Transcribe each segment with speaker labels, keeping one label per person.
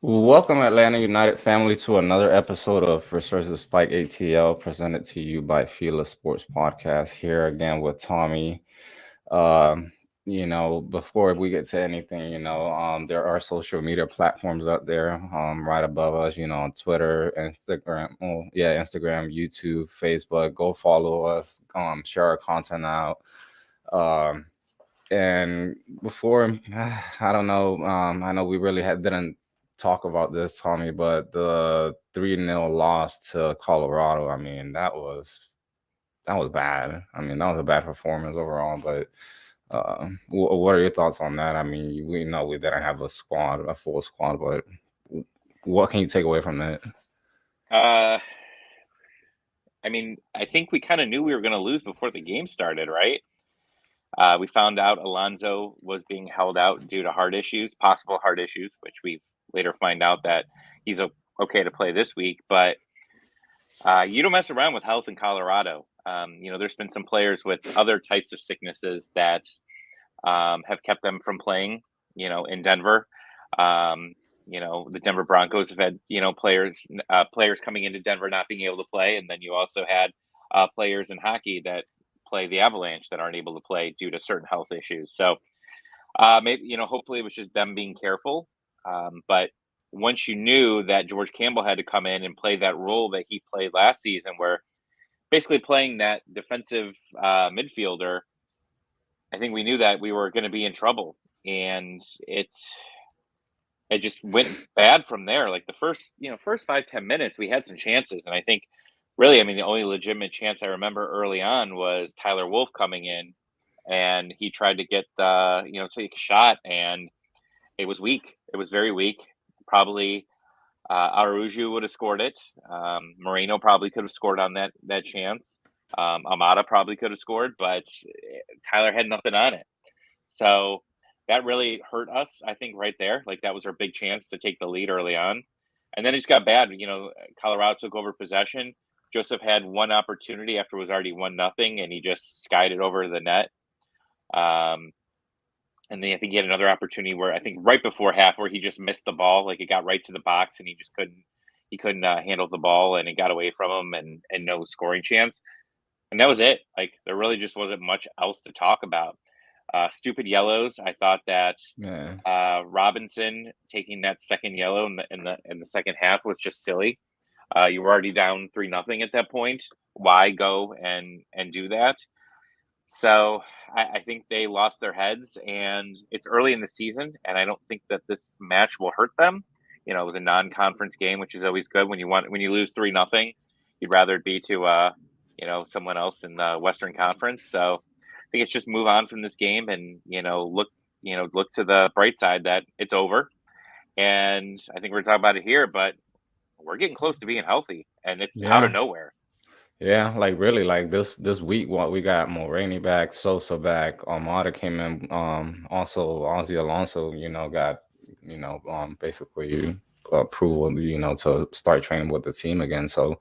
Speaker 1: Welcome, Atlanta United family, to another episode of Resurge Spike ATL, presented to you by FILA Sports Podcast. Here again with Tommy. Um, Before we get to anything, there are social media platforms out there, right above us. On Twitter, Instagram, Instagram, YouTube, Facebook. Go follow us. Share our content out. Um, and before, I don't know. I know we really didn't talk about this, Tommy, but the 3-0 loss to Colorado. I mean, that was bad. I mean, that was a bad performance overall. But what are your thoughts on that? I mean, we know we didn't have a full squad, but what can you take away from that?
Speaker 2: I think we kind of knew we were going to lose before the game started, right? We found out Alonso was being held out due to possible heart issues, which we later find out that he's okay to play this week. But you don't mess around with health in Colorado. There's been some players with other types of sicknesses that have kept them from playing, in Denver. The Denver Broncos have had, players coming into Denver not being able to play. And then you also had players in hockey that play the Avalanche that aren't able to play due to certain health issues. So maybe, hopefully it was just them being careful. But once you knew that George Campbell had to come in and play that role that he played last season, where basically playing that defensive midfielder, I think we knew that we were going to be in trouble. And it just went bad from there. Like the first 5-10 minutes, we had some chances. And I think really, the only legitimate chance I remember early on was Tyler Wolf coming in, and he tried to take a shot, and it was weak. It was very weak. Probably Araujo would have scored it. Moreno probably could have scored on that chance. Amada probably could have scored, but Tyler had nothing on it. So that really hurt us, I think, right there. Like that was our big chance to take the lead early on. And then it just got bad. Colorado took over possession. Joseph had one opportunity after it was already 1-0, and he just skied it over the net. And then I think he had another opportunity where I think right before half where he just missed the ball. Like it got right to the box and he just couldn't handle the ball, and it got away from him, and no scoring chance. And that was it. Like there really just wasn't much else to talk about. Stupid yellows. I thought that
Speaker 1: Yeah.
Speaker 2: Robinson taking that second yellow in the second half was just silly. You were already down 3-0 at that point. Why go and do that? So I think they lost their heads, and it's early in the season, and I don't think that this match will hurt them. It was a non-conference game, which is always good when you lose 3-0. You'd rather it be to someone else in the Western Conference. So I think it's just move on from this game and look to the bright side that it's over. And I think we're talking about it here, but we're getting close to being healthy, and it's out of
Speaker 1: Yeah.
Speaker 2: nowhere.
Speaker 1: Yeah, like really, like this week, what we got Mulroney back, Sosa back, Armada came in, also Ozzy Alonso, got, basically approval, to start training with the team again. So,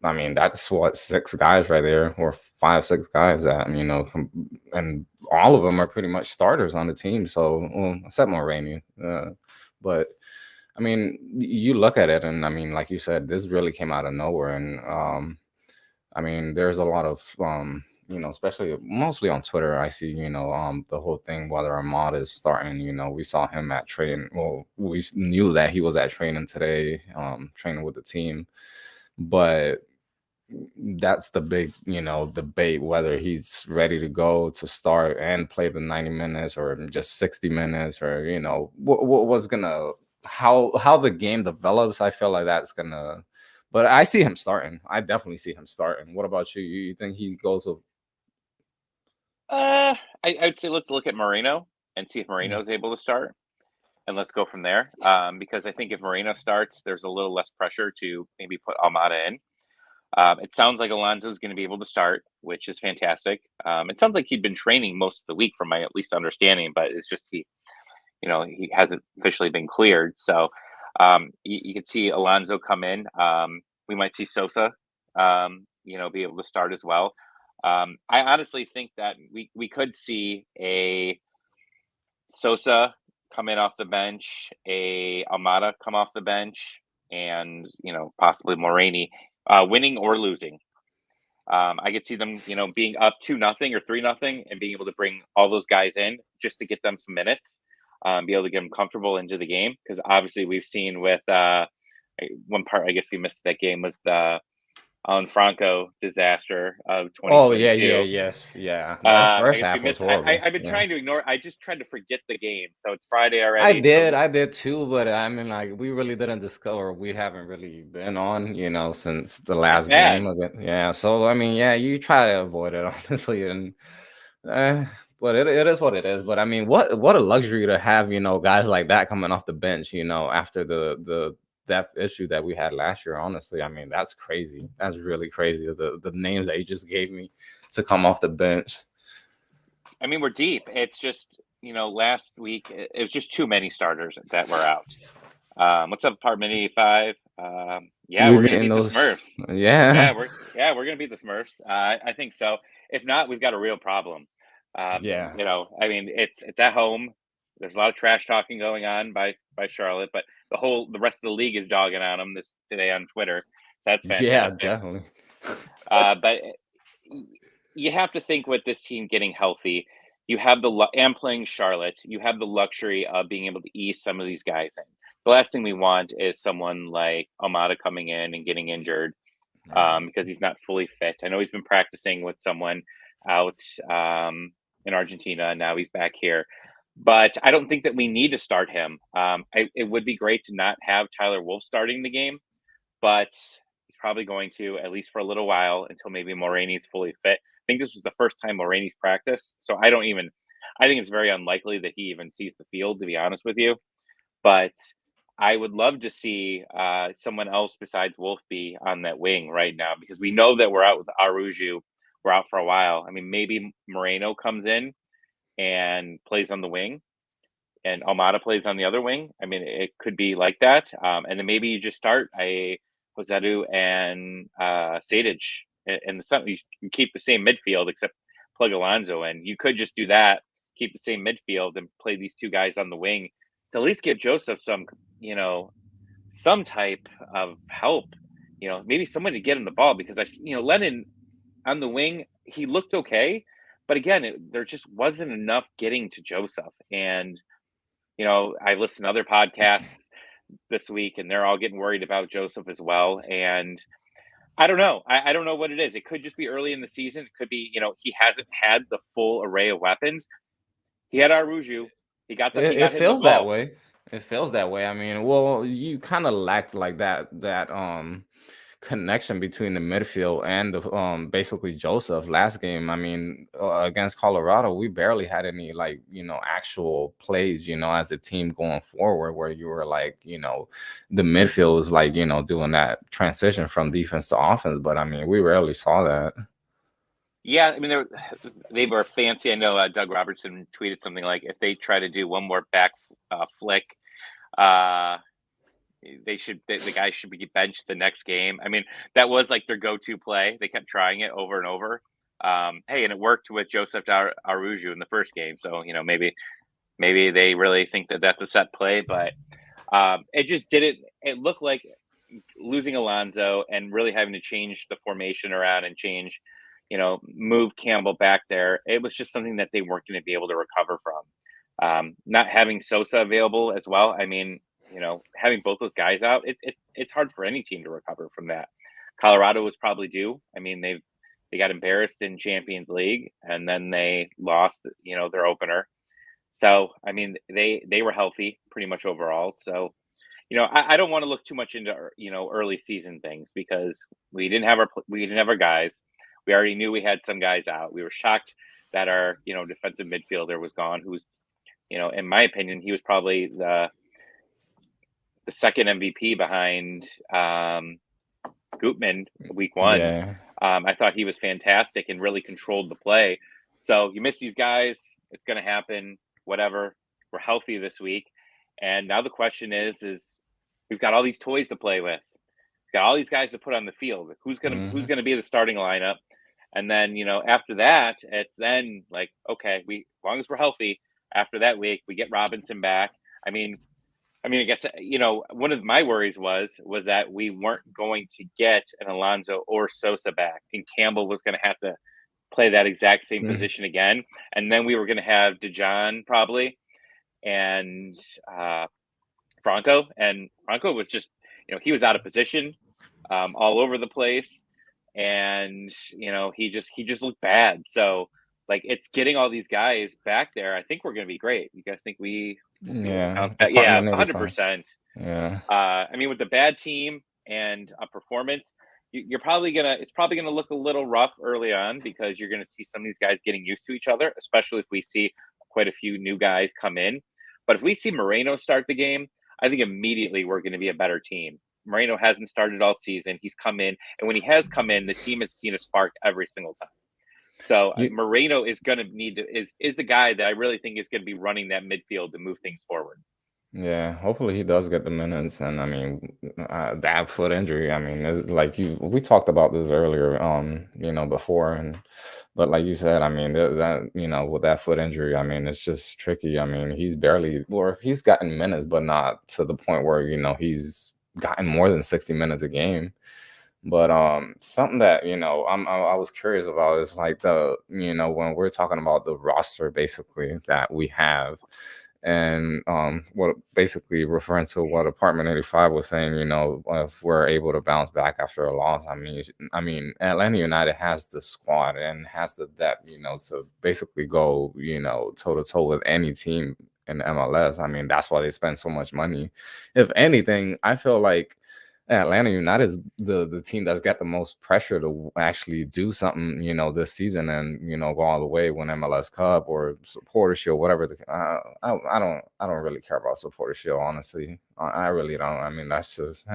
Speaker 1: I mean, that's what, 6 guys right there, or 5, 6 guys that, and all of them are pretty much starters on the team. So, except Mulroney, but. I mean, you look at it, and I mean, like you said, this really came out of nowhere, and I mean, there's a lot of especially mostly on Twitter, I see, the whole thing whether Ahmad is starting. We saw him at training. Well, we knew that he was at training today, training with the team, but that's the big, debate whether he's ready to go to start and play the 90 minutes or just 60 minutes, or what was gonna how the game develops. I feel like that's gonna, but I see him starting. I definitely see him starting. What about you? You think he goes with?
Speaker 2: I'd say let's look at Moreno and see if
Speaker 1: Mm.
Speaker 2: Moreno is able to start, and let's go from there. Because I think if Moreno starts, there's a little less pressure to maybe put Almada in. It sounds like Alonso is going to be able to start, which is fantastic. It sounds like he'd been training most of the week, from my at least understanding, but it's just he hasn't officially been cleared. So you could see Alonso come in. We might see Sosa, be able to start as well. I honestly think that we could see a Sosa come in off the bench, a Almada come off the bench, and possibly Mulroney, winning or losing. I could see them, being up 2-0 or 3-0 and being able to bring all those guys in just to get them some minutes, be able to get them comfortable into the game. Because obviously we've seen with one part, I guess we missed that game was the Alan Franco disaster of
Speaker 1: Oh yeah,
Speaker 2: 2022.
Speaker 1: yes, yeah. That
Speaker 2: I
Speaker 1: first
Speaker 2: guess we
Speaker 1: half was
Speaker 2: missed.
Speaker 1: horrible.
Speaker 2: I've been
Speaker 1: Yeah.
Speaker 2: trying to ignore. I just tried to forget the game. So it's Friday
Speaker 1: I
Speaker 2: already.
Speaker 1: did,
Speaker 2: So
Speaker 1: I did too, but I mean, like, we really didn't discover. We haven't really been on, since the
Speaker 2: it's
Speaker 1: last
Speaker 2: bad.
Speaker 1: game of it. Yeah, so I mean, yeah, you try to avoid it honestly, and uh, but it is what it is. But I mean, what a luxury to have, guys like that coming off the bench, after the depth issue that we had last year. Honestly, I mean, that's crazy. That's really crazy. The names that you just gave me to come off the bench.
Speaker 2: I mean, we're deep. It's just last week it was just too many starters that were out. What's up, Apartment 85? Yeah,
Speaker 1: We
Speaker 2: we're gonna
Speaker 1: beating
Speaker 2: beat the
Speaker 1: those,
Speaker 2: Smurfs.
Speaker 1: yeah,
Speaker 2: We're gonna beat the Smurfs. I think so. If not, we've got a real problem.
Speaker 1: yeah.
Speaker 2: I mean, it's at home. There's a lot of trash talking going on by Charlotte, but the rest of the league is dogging on them today on Twitter. That's
Speaker 1: Yeah,
Speaker 2: fantastic.
Speaker 1: definitely.
Speaker 2: But you have to think with this team getting healthy, you have and playing Charlotte, you have the luxury of being able to ease some of these guys in. The last thing we want is someone like Almada coming in and getting injured
Speaker 1: Right.
Speaker 2: because he's not fully fit. I know he's been practicing with someone out in Argentina, and now he's back here. But I don't think that we need to start him. It would be great to not have Tyler Wolff starting the game, but he's probably going to, at least for a little while, until maybe Mulroney is fully fit. I think this was the first time Mulroney's practiced, so I think it's very unlikely that he even sees the field, to be honest with you. But I would love to see someone else besides Wolf be on that wing right now, because we know that we're out with Aruju. We're out for a while. I mean, maybe Moreno comes in and plays on the wing, and Almada plays on the other wing. I mean, it could be like that. And then maybe you just start a Josedu and Sadic in the sun. You keep the same midfield except plug Alonso in. You could just do that, keep the same midfield, and play these two guys on the wing to at least give Joseph some type of help. Maybe someone to get him the ball, because Lennon on the wing, he looked okay, but again, there just wasn't enough getting to Joseph. And I listened to other podcasts this week, and they're all getting worried about Joseph as well. And I don't know. I don't know what it is. It could just be early in the season. It could be, he hasn't had the full array of weapons. He had Aruju. He got
Speaker 1: It
Speaker 2: him the
Speaker 1: feels that
Speaker 2: ball.
Speaker 1: way. It feels that way. I mean, well, you kind of lacked like that connection between the midfield and the basically Joseph last game. I mean, against Colorado, we barely had any like, actual plays, as a team going forward where you were like, the midfield was like, doing that transition from defense to offense. But I mean, we rarely saw that.
Speaker 2: Yeah, I mean, they were fancy. I know Doug Robertson tweeted something like, if they try to do one more back flick, the guy should be benched the next game. I mean, that was like their go-to play. They kept trying it over and over. Hey, and it worked with Joseph Aruju in the first game. So maybe they really think that that's a set play, but it just didn't. It looked like losing Alonso and really having to change the formation around and move Campbell back there. It was just something that they weren't going to be able to recover from. Not having Sosa available as well. I mean, having both those guys out, it's hard for any team to recover from that. Colorado was probably due. I mean, they got embarrassed in Champions League, and then they lost, their opener. So, I mean, they were healthy pretty much overall. So, I don't want to look too much into early season things, because we didn't have our guys. We already knew we had some guys out. We were shocked that our defensive midfielder was gone, who's in my opinion, he was probably the second MVP behind Gutman week one.
Speaker 1: Yeah.
Speaker 2: I thought he was fantastic and really controlled the play. So you miss these guys, it's going to happen. Whatever. We're healthy this week, and now the question is we've got all these toys to play with. We've got all these guys to put on the field. Who's gonna be the starting lineup? And then after that, it's then like, okay, as long as we're healthy, after that week we get Robinson back. I mean, I guess one of my worries was that we weren't going to get an Alonso or Sosa back, and Campbell was going to have to play that exact same
Speaker 1: Mm.
Speaker 2: position again, and then we were going to have DeJohn probably and Franco, and Franco was just he was out of position, all over the place, and he just looked bad. So like it's getting all these guys back there. I think we're going to be great. You guys think we will be able to
Speaker 1: Yeah,
Speaker 2: bounce back? Yeah,
Speaker 1: Department 85.
Speaker 2: 100%.
Speaker 1: Yeah.
Speaker 2: I mean, with the bad team and a performance, you're probably gonna it's probably gonna look a little rough early on because you're gonna see some of these guys getting used to each other, especially if we see quite a few new guys come in. But if we see Moreno start the game, I think immediately we're going to be a better team. Moreno hasn't started all season. He's come in, and when he has come in, the team has seen a spark every single time. So
Speaker 1: You,
Speaker 2: Moreno is going to need to is the guy that I really think is going to be running that midfield to move things forward.
Speaker 1: yeah, hopefully he does get the minutes. And I mean, that foot injury, I mean, like we talked about this earlier, before, but like you said, I mean, with that foot injury, I mean, it's just tricky. I mean, he's gotten minutes, but not to the point where, he's gotten more than 60 minutes a game. But something that I was curious about is like when we're talking about the roster basically that we have, and what basically referring to what Apartment 85 was saying, if we're able to bounce back after a loss, I mean Atlanta United has the squad and has the depth, to basically go toe to toe with any team in MLS. I mean that's why they spend so much money. If anything, I feel like Atlanta United is the team that's got the most pressure to actually do something, this season and go all the way, win MLS Cup or Supporter Shield, whatever. I don't really care about Supporter Shield, honestly. I really don't. I mean, that's just.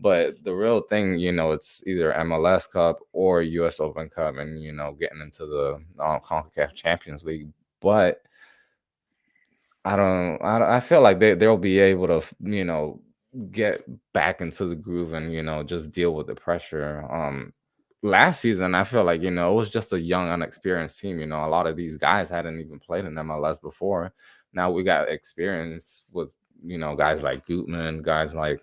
Speaker 1: But the real thing, it's either MLS Cup or US Open Cup, and getting into the CONCACAF Champions League. But I feel like they'll be able to get back into the groove and just deal with the pressure. Last season I feel like it was just a young unexperienced team. A lot of these guys hadn't even played in MLS before. Now we got experience with guys like Gutman, guys like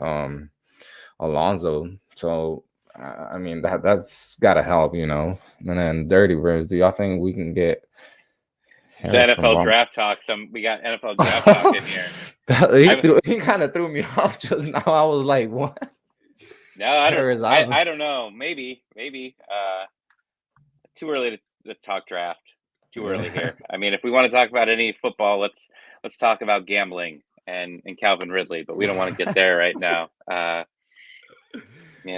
Speaker 1: Alonso. So I mean that's got to help. And then Dirty Ribs, do y'all think we can get
Speaker 2: It's
Speaker 1: Harris from
Speaker 2: NFL
Speaker 1: Rom?
Speaker 2: draft talk. We got NFL draft talk in here.
Speaker 1: He kind of threw me off just now. I was like, what?
Speaker 2: No, I don't.
Speaker 1: Harris out of
Speaker 2: I don't know. Maybe. Too early to talk draft. Too early here. I mean, if we want to talk about any football, let's talk about gambling and Calvin Ridley. But we don't want to get there right now. We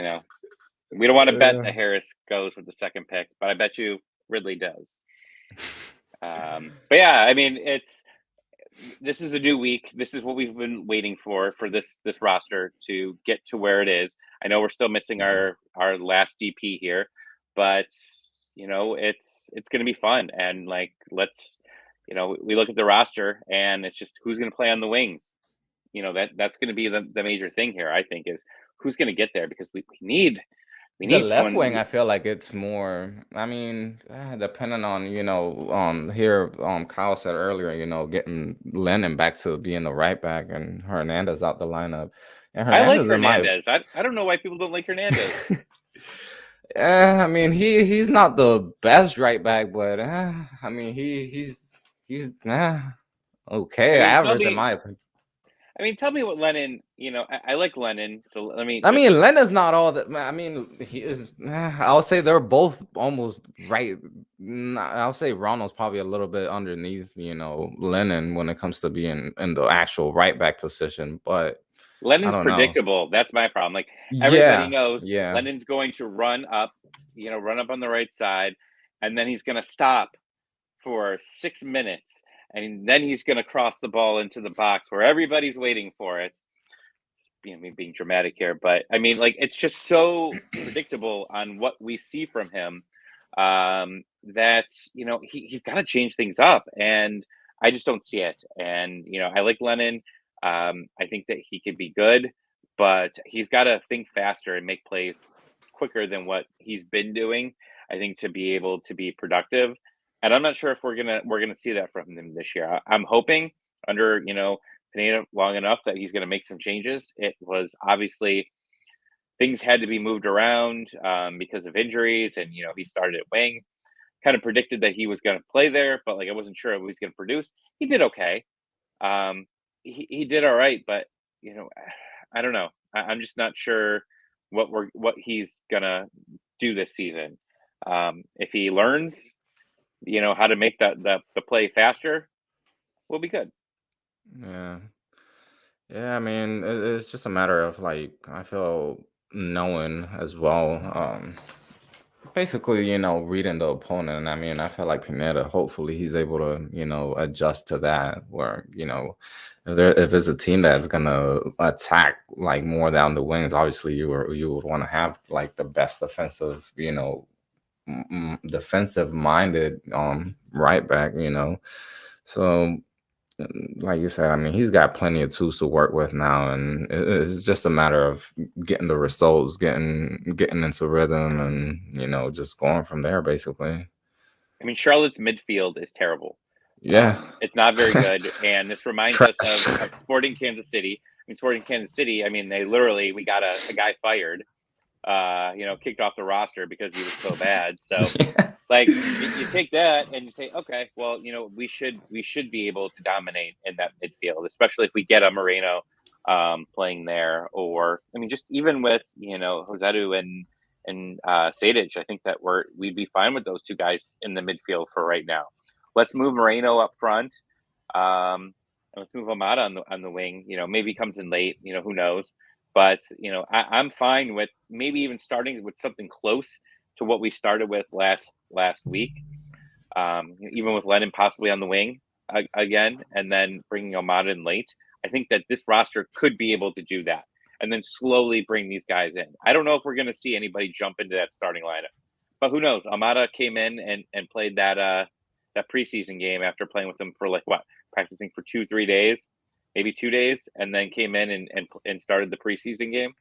Speaker 2: don't want to bet that Harris goes with the second pick, but I bet you Ridley does. But yeah, I mean, this is a new week. This is what we've been waiting for this roster to get to where it is. I know we're still missing our last DP here, but it's going to be fun. And like, let's we look at the roster and it's just who's going to play on the wings. That's going to be the major thing here. I think is who's going to get there because we need
Speaker 1: The left
Speaker 2: someone.
Speaker 1: wing, I feel like it's more. I mean, depending on here, Kyle said earlier, getting Lennon back to being the right back and Hernandez out the lineup, and
Speaker 2: I like
Speaker 1: Hernandez in my.
Speaker 2: Hernandez. I don't know why people don't like Hernandez.
Speaker 1: I mean he's not the best right back, but I mean he's okay, average in my opinion.
Speaker 2: Tell me what Lennon. I like Lennon. So let me.
Speaker 1: I mean, Leonard's not all that. I mean, he is. I'll say they're both almost right. I'll say Ronald's probably a little bit underneath, Lennon when it comes to being in the actual right back position. But I
Speaker 2: Lennon's
Speaker 1: don't know.
Speaker 2: predictable. That's my problem. Like everybody
Speaker 1: Yeah,
Speaker 2: knows,
Speaker 1: yeah.
Speaker 2: Lennon's going to run up on the right side, and then he's going to stop for 6 minutes, and then he's going to cross the ball into the box where everybody's waiting for it. Me being dramatic here, but I mean, like, it's just so predictable on what we see from him that he's got to change things up, and I just don't see it. And I like Lennon. I think that he could be good, but he's got to think faster and make plays quicker than what he's been doing. I think to be able to be productive, and I'm not sure if we're gonna see that from him this year. I'm hoping under Pineda long enough that he's going to make some changes. It was obviously things had to be moved around because of injuries, and he started at wing. Kind of predicted that he was going to play there, but like I wasn't sure if he was going to produce. He did okay. Um, he did all right, but you know, I don't know. I'm just not sure what he's gonna do this season. If he learns, how to make the play faster, we'll be good.
Speaker 1: Yeah. Yeah, I mean, it's just a matter of like I feel knowing as well. Basically, reading the opponent. I mean, I feel like Pineda. Hopefully, he's able to, adjust to that. Where if it's a team that's gonna attack like more down the wings, obviously you would want to have like the best defensive, defensive minded right back. So like you said, I mean, he's got plenty of tools to work with now, and it's just a matter of getting the results, getting into rhythm, and just going from there, basically.
Speaker 2: I mean, Charlotte's midfield is terrible.
Speaker 1: Yeah,
Speaker 2: It's not very good, and this reminds us
Speaker 1: trash.
Speaker 2: of Sporting Kansas City. I mean, Sporting Kansas City. I mean, we got a guy fired, kicked off the roster because he was so bad. So,
Speaker 1: Yeah.
Speaker 2: like, you take that and you say, okay, well, we should be able to dominate in that midfield, especially if we get a Moreno playing there, or I mean, just even with Josedu and Sadic, I think that we'd be fine with those two guys in the midfield for right now. Let's move Moreno up front. And let's move Amada on the wing. Maybe he comes in late. Who knows? But I'm fine with maybe even starting with something close to what we started with last week. Even with Lennon possibly on the wing again, and then bringing Amada in late. I think that this roster could be able to do that, and then slowly bring these guys in. I don't know if we're going to see anybody jump into that starting lineup, but who knows? Amada came in and played that preseason game after playing with them for practicing for 2-3 days, maybe 2 days, and then came in and started the preseason game.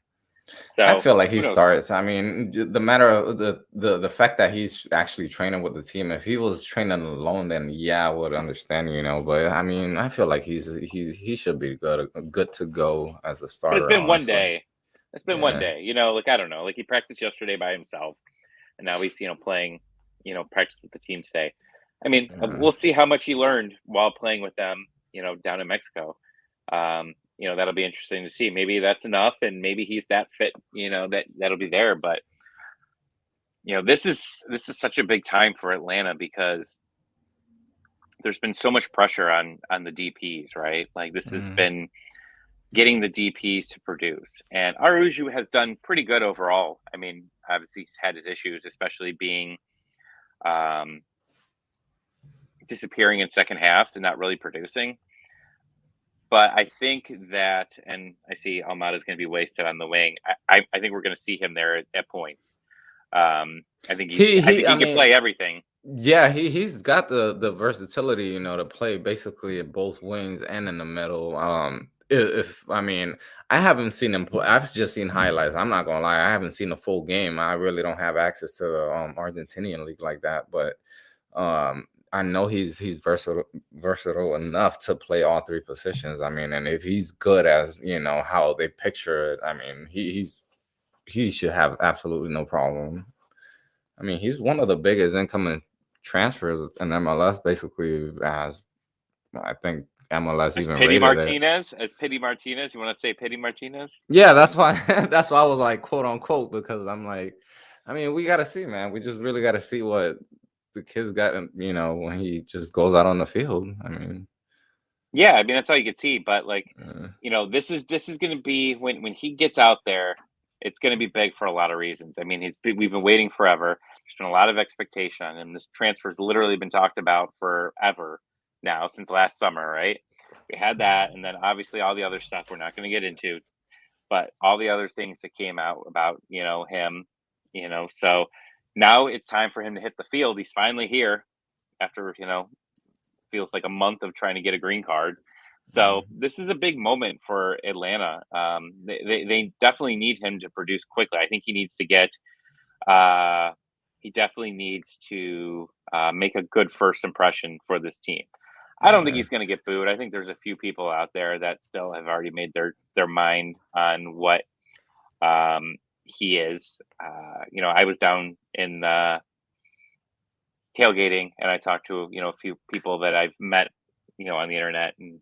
Speaker 1: I
Speaker 2: So
Speaker 1: feel like he
Speaker 2: who knows?
Speaker 1: starts. I mean, the matter of the fact that he's actually training with the team. If he was training alone, then yeah, I would understand, But I mean, I feel like he should be good to go as a
Speaker 2: But it's
Speaker 1: starter,
Speaker 2: been one
Speaker 1: honestly.
Speaker 2: day. It's been one
Speaker 1: Yeah.
Speaker 2: day. Like I don't know. Like he practiced yesterday by himself, and now he's playing. Practiced with the team today. I mean,
Speaker 1: Yeah.
Speaker 2: we'll see how much he learned while playing with them. Down in Mexico. That'll be interesting to see. Maybe that's enough, and maybe he's that fit. That'll be there. But this is such a big time for Atlanta because there's been so much pressure on the DPS, right? Like this has
Speaker 1: Mm.
Speaker 2: been getting the DPs to produce. And Aruju has done pretty good overall. I mean, obviously he's had his issues, especially being um, disappearing in second halves and not really producing. But I think that, and I see Almada's going to be wasted on the wing. I think we're going to see him there at points. I think
Speaker 1: He
Speaker 2: I
Speaker 1: he.
Speaker 2: think
Speaker 1: I
Speaker 2: he can
Speaker 1: mean,
Speaker 2: play everything.
Speaker 1: yeah, he's got the versatility, to play basically at both wings and in the middle. If I mean, I haven't seen him play. I've just seen highlights. I'm not gonna lie, I haven't seen a full game. I really don't have access to the Argentinian league like that, but I know he's versatile enough to play all three positions. I mean, and if he's good as how they picture it, I mean, he should have absolutely no problem. I mean, he's one of the biggest incoming transfers in MLS, basically, as I think MLS
Speaker 2: As
Speaker 1: even
Speaker 2: Pity
Speaker 1: rated it.
Speaker 2: Martinez, you want to say Pity Martinez?
Speaker 1: Yeah, that's why that's why I was like, quote unquote, because I'm like, I mean, we gotta see, man. We just really gotta see what the kids got, when he just goes out on the field. I mean,
Speaker 2: Yeah, I mean that's all you could see. But like,
Speaker 1: uh,
Speaker 2: this is going to be when he gets out there, it's going to be big for a lot of reasons. I mean, we've been waiting forever. There's been a lot of expectation on him. This transfer's literally been talked about forever now, since last summer, right? We had that, and then obviously all the other stuff we're not going to get into, but all the other things that came out about him, so now it's time for him to hit the field. He's finally here after feels like a month of trying to get a green card. So
Speaker 1: mm,
Speaker 2: this is a big moment for Atlanta. They definitely need him to produce quickly. I think he needs to get. Uh, he definitely needs to make a good first impression for this team. I don't think
Speaker 1: Yeah.
Speaker 2: he's going to get booed. I think there's a few people out there that still have already made their mind on what he is. I was down in tailgating, and I talked to a few people that I've met on the internet, and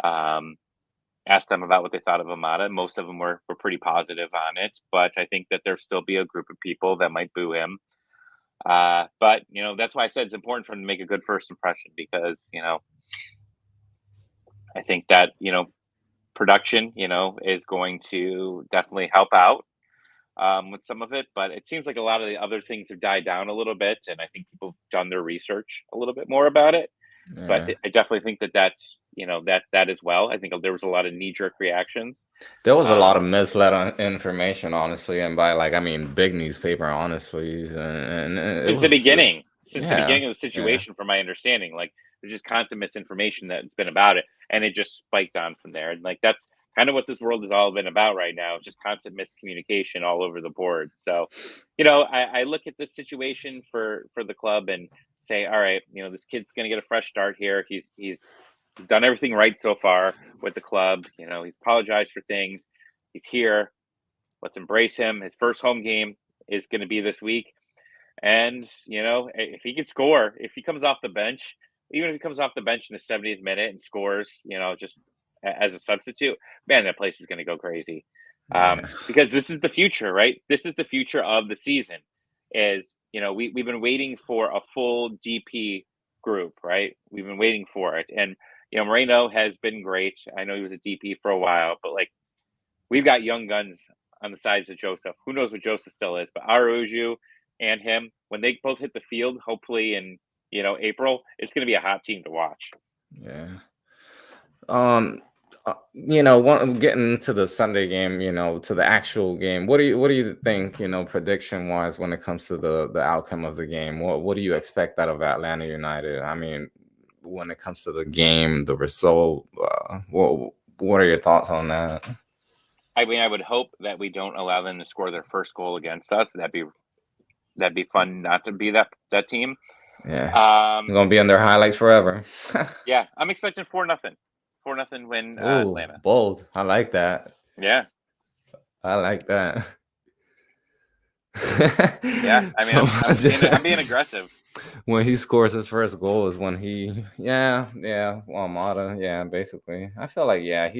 Speaker 2: um, asked them about what they thought of Amada. Most of them were pretty positive on it, but I think that there'll still be a group of people that might boo him. But that's why I said it's important for him to make a good first impression, because I think that production is going to definitely help out with some of it, but it seems like a lot of the other things have died down a little bit, and I think people have done their research a little bit more about it. So
Speaker 1: Yeah.
Speaker 2: I definitely think that's that as well. I think there was a lot of knee jerk reactions.
Speaker 1: There was a lot of
Speaker 2: Um,
Speaker 1: misled information, honestly, and by like I mean big newspaper, honestly, and
Speaker 2: since the beginning,
Speaker 1: yeah,
Speaker 2: of the
Speaker 1: yeah,
Speaker 2: situation, from my understanding, like there's just constant misinformation that's been about it, and it just spiked on from there. And like that's kind of what this world has all been about right now, just constant miscommunication all over the board. So, I look at this situation for the club and say, all right, this kid's going to get a fresh start here. He's done everything right so far with the club. He's apologized for things. He's here. Let's embrace him. His first home game is going to be this week. And, if he could score, if he comes off the bench, even if he comes off the bench in the 70th minute and scores, just as a substitute, man, that place is going to go crazy.
Speaker 1: yeah,
Speaker 2: Because this is the future, right? This is the future of the season. Is, we've been waiting for a full DP group, right? We've been waiting for it. And, Moreno has been great. I know he was a DP for a while, but like we've got young guns on the sides of Joseph. Who knows what Joseph still is? But Araujo and him, when they both hit the field, hopefully in April, it's going to be a hot team to watch.
Speaker 1: yeah. Um, getting to the Sunday game, to the actual game. What do you think? Prediction wise, when it comes to the outcome of the game, what do you expect out of Atlanta United? I mean, when it comes to the game, the result, what are your thoughts on that?
Speaker 2: I mean, I would hope that we don't allow them to score their first goal against us. That'd be fun not to be that team.
Speaker 1: Yeah, it's
Speaker 2: Um,
Speaker 1: gonna be in their highlights forever.
Speaker 2: yeah, I'm expecting 4-0, 4-0 win
Speaker 1: Oh,
Speaker 2: Atlanta.
Speaker 1: bold. I like that.
Speaker 2: Yeah,
Speaker 1: I like that.
Speaker 2: yeah. I mean,
Speaker 1: So
Speaker 2: I'm being aggressive.
Speaker 1: when he scores his first goal is when yeah, well, Mata, yeah, basically. I feel like I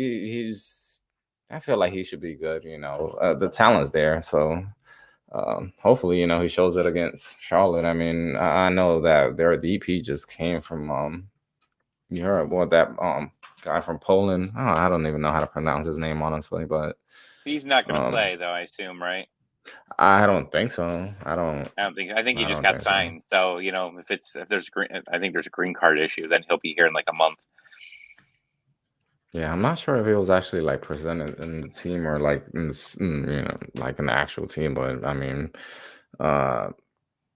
Speaker 1: feel like he should be good. The talent's there, so hopefully he shows it against Charlotte. I mean, I know that their DP just came from Europe. What that guy from Poland? Oh, I don't even know how to pronounce his name honestly, but
Speaker 2: He's not going to
Speaker 1: um,
Speaker 2: play though, I assume, right?
Speaker 1: I don't think so. I don't.
Speaker 2: I don't think. I think he
Speaker 1: I
Speaker 2: just
Speaker 1: don't
Speaker 2: got
Speaker 1: think so.
Speaker 2: signed. So if there's green, I think there's a green card issue. Then he'll be here in like a month.
Speaker 1: Yeah, I'm not sure if he was actually like presented in the team or like like in the actual team. But I mean, uh,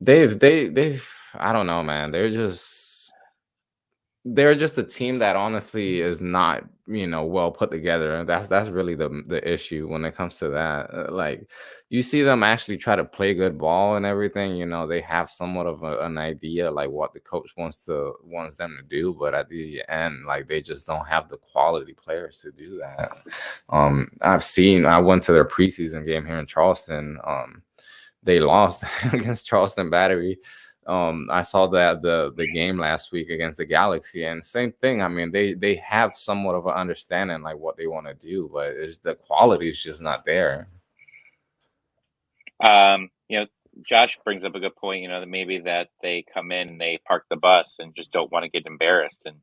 Speaker 1: they've. I don't know, man. They're just a team that honestly is not well put together. That's really the issue when it comes to that. Like you see them actually try to play good ball and everything. They have somewhat of an idea like what the coach wants them to do, but at the end, like they just don't have the quality players to do that. I went to their preseason game here in Charleston. They lost against Charleston Battery. I saw that the game last week against the Galaxy, and same thing. I mean, they have somewhat of an understanding like what they want to do, but it's the quality is just not there.
Speaker 2: Um, you know, Josh brings up a good point. That maybe that they come in and they park the bus and just don't want to get embarrassed. And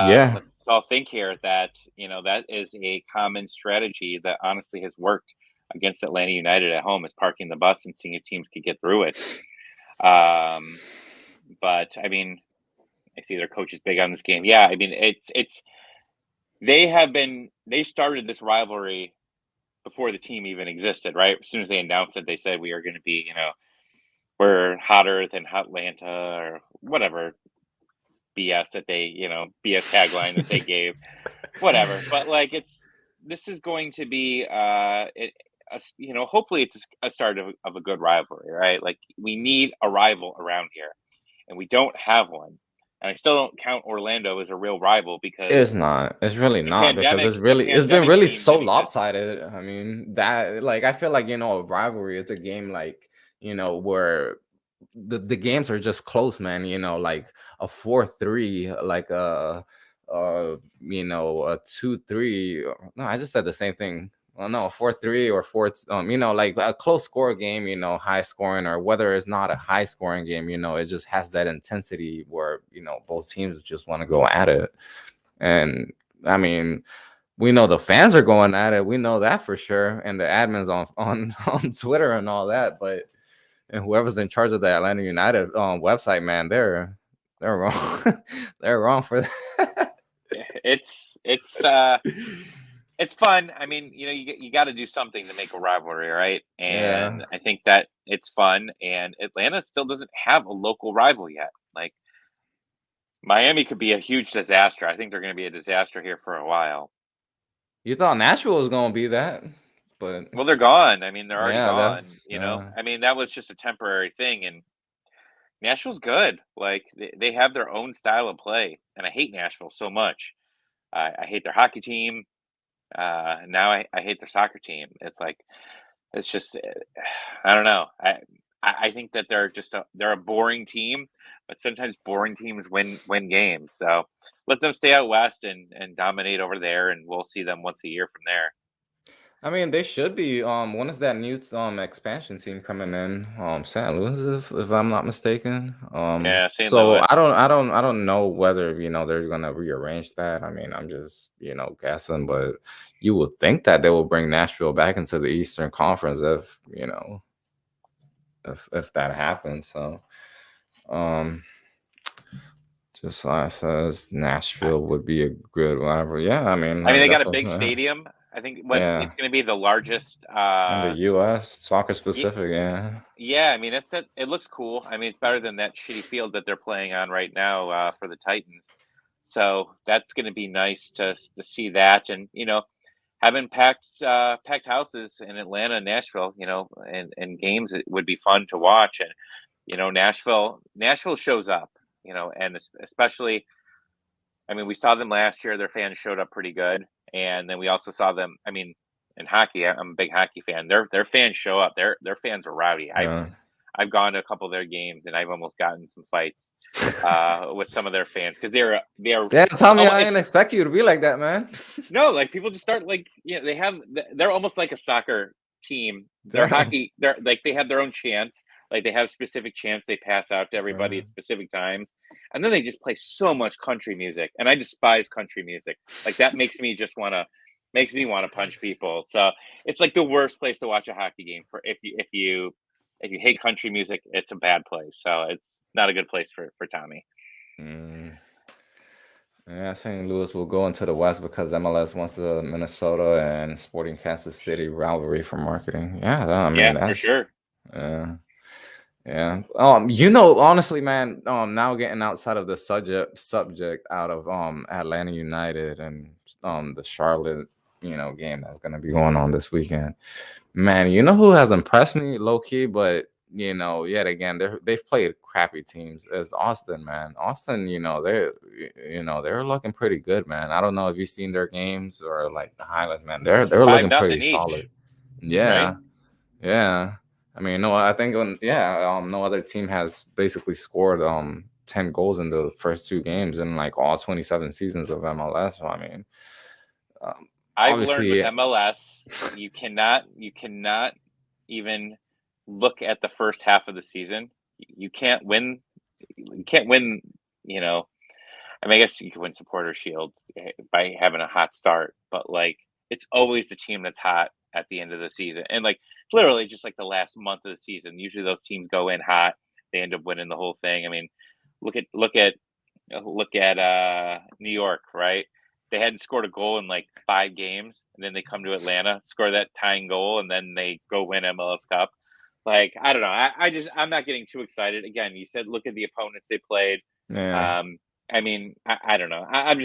Speaker 1: Yeah,
Speaker 2: let's all think here that that is a common strategy that honestly has worked against Atlanta United at home, is parking the bus and seeing if teams could get through it. Um, but I mean, I see their coach is big on this game. Yeah, I mean it's they started this rivalry before the team even existed, right? As soon as they announced it, they said we are going to be, we're hotter than Atlanta or whatever BS that they, BS tagline that they gave, whatever. But like, this is going to be, hopefully it's a start of a good rivalry, right? Like we need a rival around here, and we don't have one. and I still don't count Orlando as a real rival because
Speaker 1: It's not. It's really
Speaker 2: the
Speaker 1: not because
Speaker 2: pandemic,
Speaker 1: it's been really
Speaker 2: team
Speaker 1: so
Speaker 2: didn't exist.
Speaker 1: lopsided. I mean, that like I feel like a rivalry is a game like, where the games are just close, man. Like a 4-3, like a 2-3. No, I just said the same thing. Well, no, 4-3 or 4, like a close score game, high scoring, or whether it's not a high scoring game, it just has that intensity where, both teams just want to go at it. And I mean, we know the fans are going at it. We know that for sure. And the admins on Twitter and all that. But and whoever's in charge of the Atlanta United website, man, they're wrong. They're wrong for that.
Speaker 2: It's fun. I mean, you got to do something to make a rivalry, right?
Speaker 1: Yeah.
Speaker 2: And I think that it's fun. And Atlanta still doesn't have a local rival yet. Like Miami could be a huge disaster. I think they're going to be a disaster here for a while.
Speaker 1: You thought Nashville was gonna be that, but
Speaker 2: Well, they're gone. I mean, they're already
Speaker 1: yeah, that's
Speaker 2: gone. I mean, that was just a temporary thing. And Nashville's good. Like they have their own style of play, and I hate Nashville so much. I hate their hockey team. Now I hate their soccer team. It's just I don't know. I think that they're a boring team, but sometimes boring teams win games. So let them stay out west and dominate over there, and we'll see them once a year from there.
Speaker 1: I mean, they should be. When is that new expansion team coming in? St. Louis, if I'm not mistaken.
Speaker 2: Yeah, St.
Speaker 1: So
Speaker 2: Louis.
Speaker 1: I don't know whether they're gonna rearrange that. I mean, I'm just guessing, but you would think that they will bring Nashville back into the Eastern Conference if that happens. So, um, just like says Nashville would be a good rival. Yeah, I mean
Speaker 2: I mean, they got
Speaker 1: that's
Speaker 2: a
Speaker 1: what I'm
Speaker 2: big
Speaker 1: saying.
Speaker 2: stadium. I think
Speaker 1: Yeah,
Speaker 2: it's going to be the largest.
Speaker 1: in the U.S. soccer specific. Yeah.
Speaker 2: Yeah, I mean, it looks cool. I mean, it's better than that shitty field that they're playing on right now for the Titans. So that's going to be nice to see that, and having packed houses in Atlanta and Nashville, and games it would be fun to watch, and Nashville shows up, and especially, I mean, we saw them last year. Their fans showed up pretty good, and then we also saw them. I mean, in hockey, I'm a big hockey fan. Their fans show up. Their fans are rowdy.
Speaker 1: Yeah.
Speaker 2: I've gone to a couple of their games, and I've almost gotten some fights with some of their fans because they're
Speaker 1: Yeah, tell me,
Speaker 2: almost,
Speaker 1: I didn't expect you to be like that, man.
Speaker 2: no, like people just start like they're almost like a soccer team. Their
Speaker 1: Damn.
Speaker 2: hockey, they're like they have their own chants. Like they have specific chants they pass out to everybody
Speaker 1: Uh,
Speaker 2: at specific times, and then they just play so much country music. And I despise country music. Like that makes me want to punch people. So it's like the worst place to watch a hockey game for if you hate country music, it's a bad place. So it's not a good place for Tommy.
Speaker 1: mm, yeah, St. Louis will go into the West because MLS wants the Minnesota and Sporting Kansas City rivalry for marketing. Yeah, I mean
Speaker 2: Yeah, for
Speaker 1: that's
Speaker 2: sure.
Speaker 1: yeah. Yeah. Honestly, man, now getting outside of the subject out of Atlanta United and the Charlotte, game that's gonna be going on this weekend. Man, you know who has impressed me low key, but yet again, they've played crappy teams as Austin, man. Austin, they're looking pretty good, man. I don't know if you've seen their games or like the highlights, man. They're
Speaker 2: Five
Speaker 1: looking pretty
Speaker 2: nothing each,
Speaker 1: solid.
Speaker 2: right?
Speaker 1: Yeah. Yeah. I mean, no, I think no other team has basically scored 10 goals in the first two games in like all 27 seasons of MLS. So I mean,
Speaker 2: I've learned with
Speaker 1: obviously,
Speaker 2: MLS, you cannot even look at the first half of the season. You can't win. You can't win. You know, I mean, I guess you can win Supporter Shield by having a hot start, but like it's always the team that's hot at the end of the season, and like literally just like the last month of the season. Usually those teams go in hot, they end up winning the whole thing. I mean, look at New York, right? They hadn't scored a goal in like 5 games, and then they come to Atlanta, score that tying goal, and then they go win MLS Cup. Like I don't know, I'm not getting too excited. Again, you said look at the opponents they played.
Speaker 1: yeah.
Speaker 2: Um, I mean, I don't know. I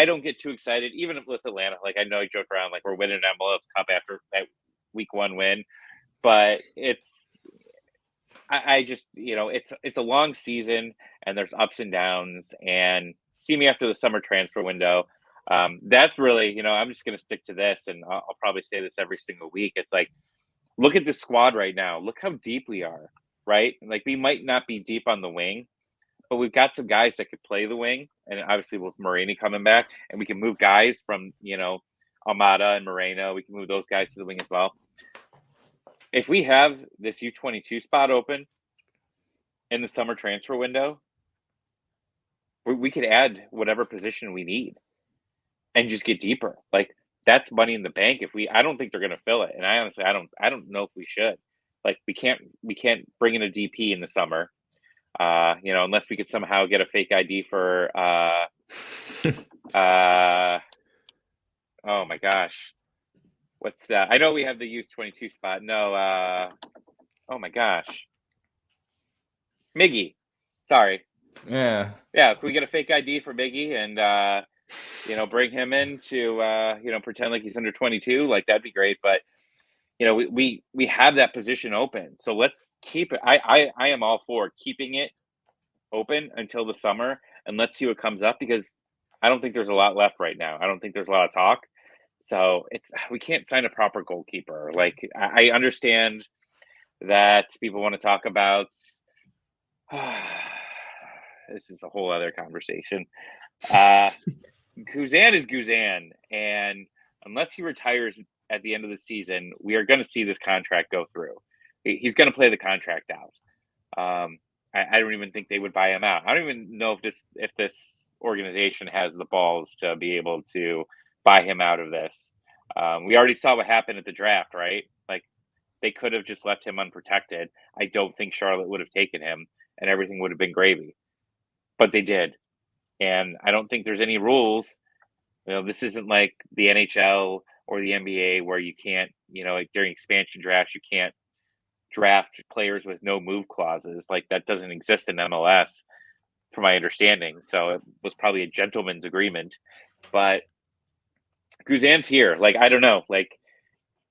Speaker 2: don't get too excited, even with Atlanta. Like I know I joke around like we're winning MLS Cup after that week 1 win, but I just, it's a long season and there's ups and downs. And see me after the summer transfer window. That's really, I'm just going to stick to this, and I'll probably say this every single week. It's like, look at the squad right now. Look how deep we are, right? Like, we might not be deep on the wing, but we've got some guys that could play the wing, and obviously with Marini coming back, and we can move guys from, Almada and Moreno. We can move those guys to the wing as well. If we have this U22 spot open in the summer transfer window, we could add whatever position we need and just get deeper. Like, that's money in the bank. I don't think they're going to fill it, and I honestly, I don't know if we should. Like, we can't bring in a DP in the summer, unless we could somehow get a fake ID for. Oh my gosh, what's that? I know we have the U22 spot. No, oh my gosh, Miggy. Sorry.
Speaker 1: Yeah.
Speaker 2: Yeah, if we get a fake ID for Miggy and bring him in to pretend like he's under 22, like, that'd be great. But we have that position open, so let's keep it. I am all for keeping it open until the summer, and let's see what comes up, because I don't think there's a lot left right now. I don't think there's a lot of talk. So we can't sign a proper goalkeeper. Like, I understand that people want to talk about. This is a whole other conversation. Guzan is Guzan, and unless he retires at the end of the season, we are going to see this contract go through. He's going to play the contract out. I don't even think they would buy him out. I don't even know if this organization has the balls to be able to buy him out of this. We already saw what happened at the draft, right? Like, they could have just left him unprotected. I don't think Charlotte would have taken him, and everything would have been gravy. But they did. And I don't think there's any rules. This isn't like the NHL or the NBA where you can't, like during expansion drafts, you can't draft players with no move clauses. Like, that doesn't exist in MLS, from my understanding. So it was probably a gentleman's agreement. But Guzan's here. Like, I don't know. Like,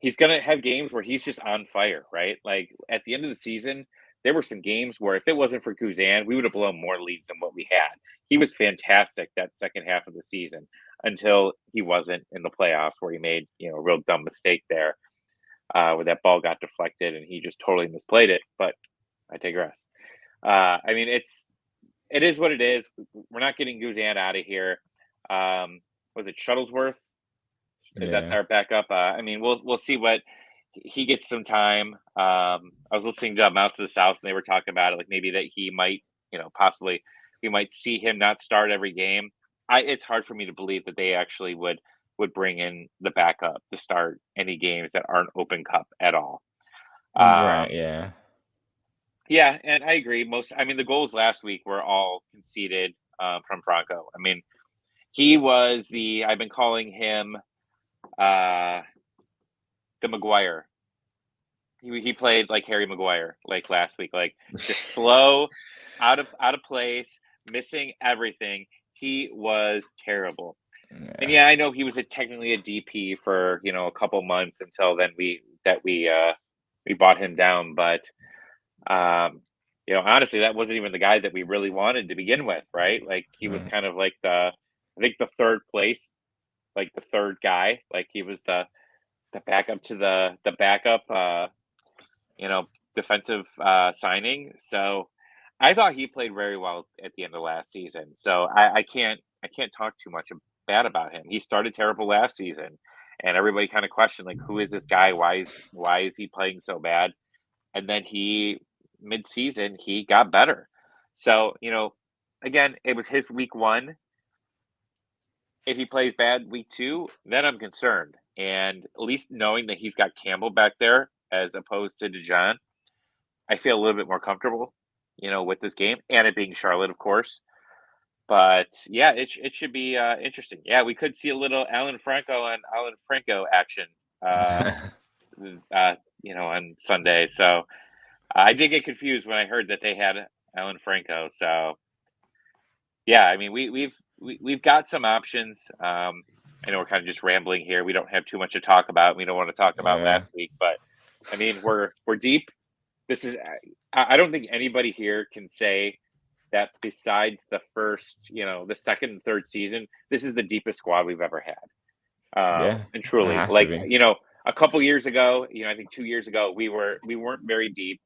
Speaker 2: he's going to have games where he's just on fire, right? Like, at the end of the season, there were some games where if it wasn't for Guzan, we would have blown more leads than what we had. He was fantastic that second half of the season until he wasn't in the playoffs, where he made, a real dumb mistake there, where that ball got deflected and he just totally misplayed it. But I digress. I mean, it is what it is. We're not getting Guzan out of here. Was it Shuttlesworth? Is that our backup? I mean, we'll see what he gets some time. I was listening to Mounts of the South, and they were talking about it, like maybe that he might, possibly we might see him not start every game. It's hard for me to believe that they actually would bring in the backup to start any games that aren't Open Cup at all.
Speaker 1: Right. Yeah.
Speaker 2: Yeah, and I agree. The goals last week were all conceded from Franco. I mean, he was I've been calling him the Maguire. He played like Harry Maguire, like last week, like just slow, out of place, missing everything. He was terrible.
Speaker 1: Yeah.
Speaker 2: And yeah, I know he was technically a DP for a couple months until then we bought him down, but honestly, that wasn't even the guy that we really wanted to begin with, right? Like, he was kind of like I think the third place, like the third guy, like he was the backup to the backup, defensive signing. So I thought he played very well at the end of last season. So I can't talk too much bad about him. He started terrible last season, and everybody kind of questioned, like, who is this guy? Why is he playing so bad? And then mid-season, he got better. So, again, it was his week 1. If he plays bad week 2, then I'm concerned. And at least knowing that he's got Campbell back there as opposed to DeJohn, I feel a little bit more comfortable, with this game, and it being Charlotte, of course. But yeah, it should be interesting. Yeah, we could see a little Alan Franco action, on Sunday. So I did get confused when I heard that they had Alan Franco. So yeah, I mean, we've got some options. I know we're kind of just rambling here. We don't have too much to talk about. We don't want to talk about last week, but I mean, we're deep. this is I don't think anybody here can say that besides the first, the second and third season, this is the deepest squad we've ever had.
Speaker 1: Yeah,
Speaker 2: And
Speaker 1: it
Speaker 2: truly,
Speaker 1: has to
Speaker 2: like,
Speaker 1: be.
Speaker 2: a couple years ago, I think 2 years ago, we weren't very deep.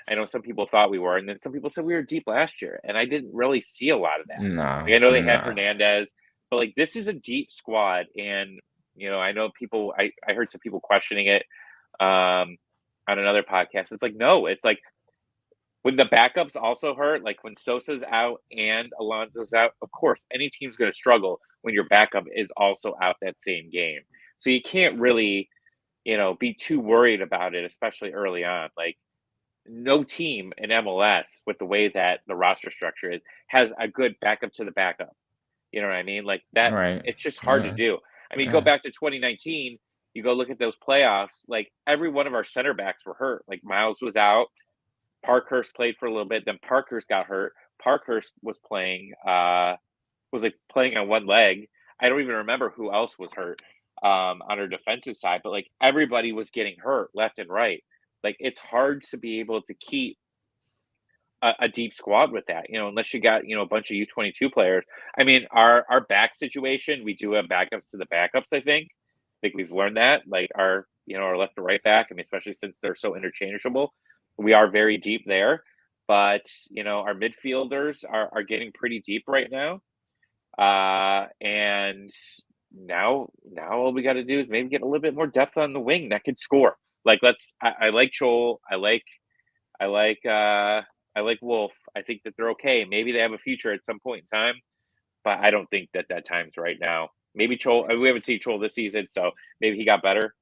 Speaker 2: I know some people thought we were, and then some people said we were deep last year, and I didn't really see a lot of that.
Speaker 1: Nah,
Speaker 2: Like, I know they had
Speaker 1: nah.
Speaker 2: Hernandez, but like this is a deep squad, and I know people. I heard some people questioning it on another podcast. It's like no, it's like when the backups also hurt, like when Sosa's out and Alonso's out, of course, any team's going to struggle when your backup is also out that same game. So you can't really, be too worried about it, especially early on. Like no team in MLS with the way that the roster structure is has a good backup to the backup. You know what I mean? Like that,
Speaker 1: Right.
Speaker 2: it's just hard to
Speaker 1: Yeah.
Speaker 2: do. I mean, go
Speaker 1: Yeah.
Speaker 2: back to 2019, you go look at those playoffs, like every one of our center backs were hurt. Like Miles was out, Parkhurst played for a little bit, then Parkhurst got hurt. Parkhurst was like playing on one leg. I don't even remember who else was hurt on our defensive side, but like everybody was getting hurt left and right. Like it's hard to be able to keep a deep squad with that, unless you got a bunch of U22 players. I mean, our back situation, we do have backups to the backups. I think we've learned that. Like our left to right back. I mean, especially since they're so interchangeable, we are very deep there. But our midfielders are getting pretty deep right now. And now all we got to do is maybe get a little bit more depth on the wing that could score. Like I like Joel. I like I like Wolf. I think that they're okay. Maybe they have a future at some point in time, but I don't think that time's right now. Maybe Chol. We haven't seen Chol this season, so maybe he got better.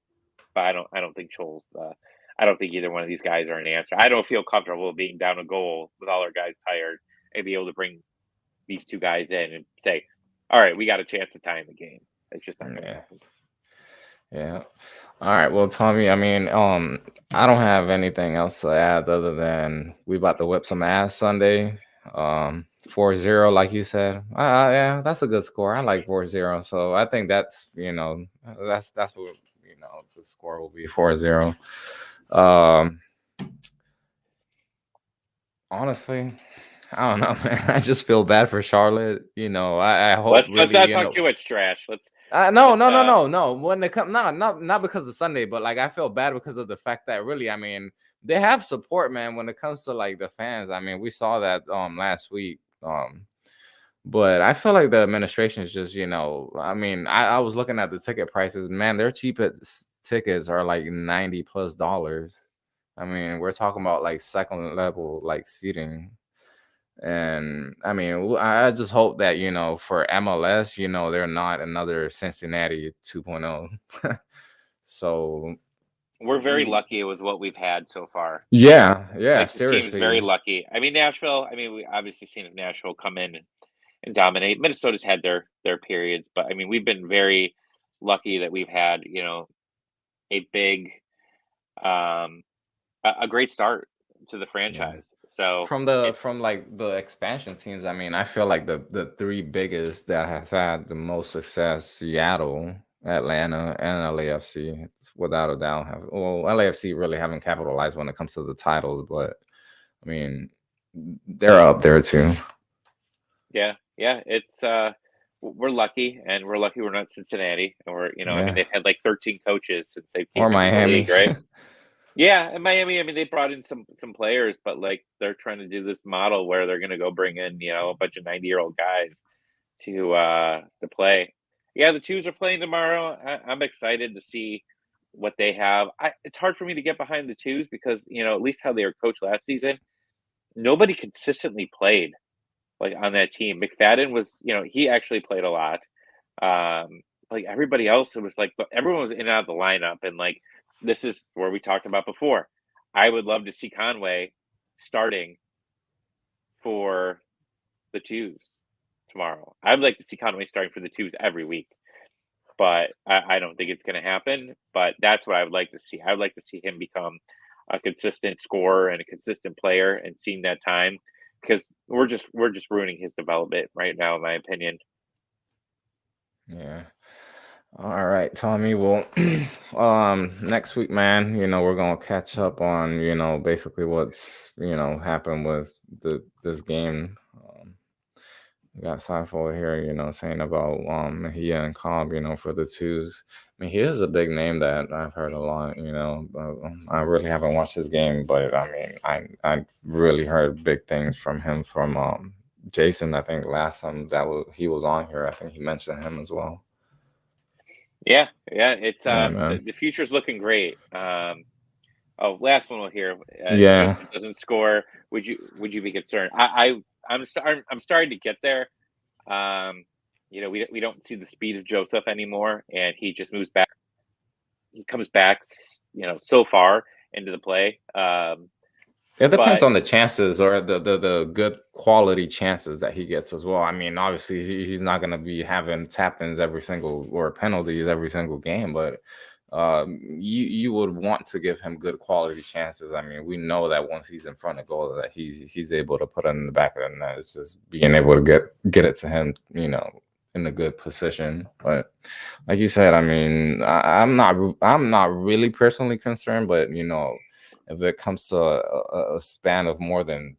Speaker 2: But I don't think Chol's. I don't think either one of these guys are an answer. I don't feel comfortable being down a goal with all our guys tired and be able to bring these two guys in and say, "All right, we got a chance to tie in the game." It's just not going to
Speaker 1: Yeah.
Speaker 2: happen.
Speaker 1: Yeah. All right. Well, Tommy, I mean, I don't have anything else to add other than we about to whip some ass Sunday. 4-0, like you said. Yeah, that's a good score. I like 4-0. So I think that's what the score will be 4-0. Um honestly, I don't know, man. I just feel bad for Charlotte. I hope
Speaker 2: Let's
Speaker 1: really,
Speaker 2: not talk too much trash.
Speaker 1: no,
Speaker 2: Let's
Speaker 1: no, no, no, no. When they come, not because of Sunday, but like I feel bad because of the fact that really, I mean, they have support, man. When it comes to like the fans, I mean, we saw that last week. But I feel like the administration is just, I mean, I was looking at the ticket prices, man. Their cheapest tickets are like $90+. I mean, we're talking about like second level like seating. And I mean, I just hope that, for MLS, they're not another Cincinnati 2.0. So,
Speaker 2: We're very
Speaker 1: y-
Speaker 2: lucky with what we've had so far.
Speaker 1: yeah,
Speaker 2: Like this team is very
Speaker 1: seriously.
Speaker 2: lucky. I mean, Nashville. I mean, we obviously seen Nashville come in and dominate. Minnesota's had their periods, but I mean, we've been very lucky that we've had a big, um, a great start to the
Speaker 1: Yeah.
Speaker 2: franchise. So it's
Speaker 1: From like the expansion teams, I mean, I feel like the three biggest that have had the most success, Seattle, Atlanta, and LAFC, without a doubt, have well, LAFC really haven't capitalized when it comes to the titles, but I mean, they're up there too.
Speaker 2: yeah. It's we're lucky, and we're lucky we're not Cincinnati, and I mean,
Speaker 1: Yeah.
Speaker 2: they've had like 13 coaches since they
Speaker 1: Or
Speaker 2: came into the
Speaker 1: Miami.
Speaker 2: league, right? Yeah, and Miami, I mean, they brought in some players, but like they're trying to do this model where they're going to go bring in, a bunch of 90-year-old guys to play. Yeah, the twos are playing tomorrow. I'm excited to see what they have. It's hard for me to get behind the twos because at least how they were coached last season, nobody consistently played like on that team. McFadden was, he actually played a lot. Like everybody else, it was like everyone was in and out of the lineup, and like this is where we talked about before. I would love to see Conway starting for the twos tomorrow. I'd like to see Conway starting for the twos every week, but I don't think it's going to happen. But that's what I would like to see. I would like to see him become a consistent scorer and a consistent player, and seeing that time because we're just ruining his development right now, in my opinion.
Speaker 1: Yeah. All right, Tommy. Well, next week, man, we're gonna catch up on, basically what's, happened with this game. We got Cypher here, saying about Mejia and Cobb, for the twos. I mean, he is a big name that I've heard a lot, but I really haven't watched his game, but I mean, I really heard big things from him from Jason. I think last time he was on here, I think he mentioned him as well.
Speaker 2: Yeah, it's
Speaker 1: Yeah, man.
Speaker 2: the future's looking great. Last one we'll hear. If
Speaker 1: Yeah.
Speaker 2: Joseph doesn't score, would you be concerned? I'm starting to get there. We don't see the speed of Joseph anymore, and he just moves back. He comes back, so far into the play.
Speaker 1: It depends
Speaker 2: But
Speaker 1: on the chances or the good quality chances that he gets as well. I mean, obviously he's not going to be having tap-ins every single or penalties every single game, but you would want to give him good quality chances. I mean, we know that once he's in front of goal that he's able to put it in the back of the net. It's just being able to get it to him, in a good position. But like you said, I mean, I'm not really personally concerned, but if it comes to a span of more than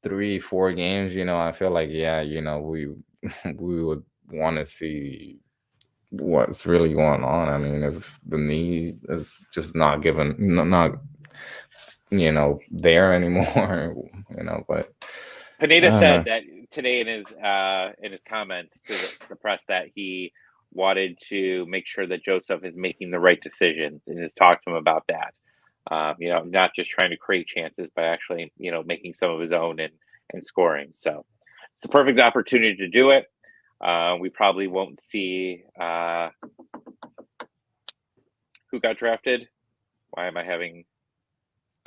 Speaker 1: 3-4 games, I feel like we we would want to see what's really going on. I mean, if the knee is just not given, not there anymore, but
Speaker 2: Pineda
Speaker 1: I don't know.
Speaker 2: said that today in his comments to the press that he wanted to make sure that Joseph is making the right decisions and has talked to him about that. Not just trying to create chances, but actually, making some of his own and scoring. So it's a perfect opportunity to do it. We probably won't see who got drafted. Why am I having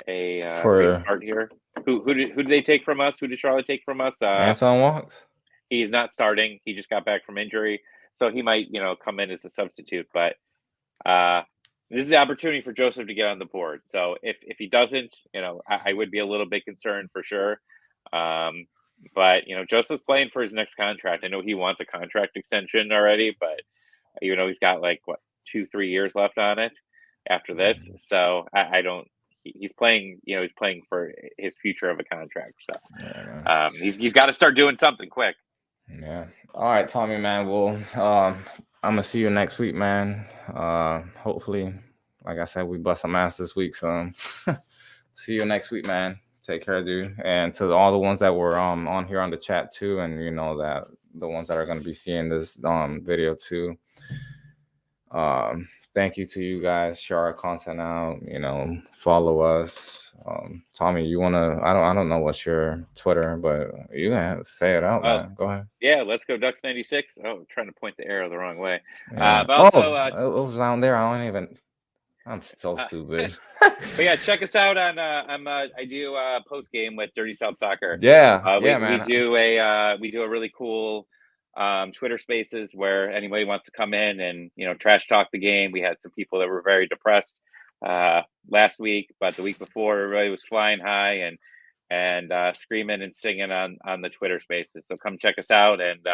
Speaker 2: a restart here? Who did they take from us? Who did Charlotte take from us?
Speaker 1: Anton Walks.
Speaker 2: He's not starting. He just got back from injury, so he might, come in as a substitute. But this is the opportunity for Joseph to get on the board. So if he doesn't, I would be a little bit concerned for sure. But Joseph's playing for his next contract. I know he wants a contract extension already, but he's got like 2-3 years left on it after this. So I don't. He's playing. He's playing for his future of a contract. So he's got to start doing something quick.
Speaker 1: Yeah. All right, Tommy, man. Well, I'm gonna see you next week, man. Hopefully, like I said, we bust some ass this week. So see you next week, man. Take care, dude. And to all the ones that were on here on the chat too, and that the ones that are gonna be seeing this video too. Thank you to you guys. Share our content out. Follow us. Tommy, you wanna? I don't know what's your Twitter, but you can say it out, man. Go ahead.
Speaker 2: Yeah, let's go Ducks 96. Oh, I'm trying to point the arrow the wrong way.
Speaker 1: Yeah.
Speaker 2: But also,
Speaker 1: it was down there. I don't even. I'm so stupid.
Speaker 2: But yeah, check us out on. I do post game with Dirty South Soccer.
Speaker 1: Yeah,
Speaker 2: man.
Speaker 1: man.
Speaker 2: We do a really cool Twitter Spaces where anybody wants to come in and trash talk the game. We had some people that were very depressed last week, but the week before everybody was flying high and screaming and singing on the Twitter Spaces. So come check us out and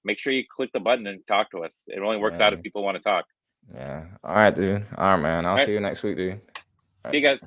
Speaker 2: make sure you click the button and talk to us. It only works out if people want to talk.
Speaker 1: Yeah. All right, dude. All right, man. I'll see you next week, dude.
Speaker 2: See you guys.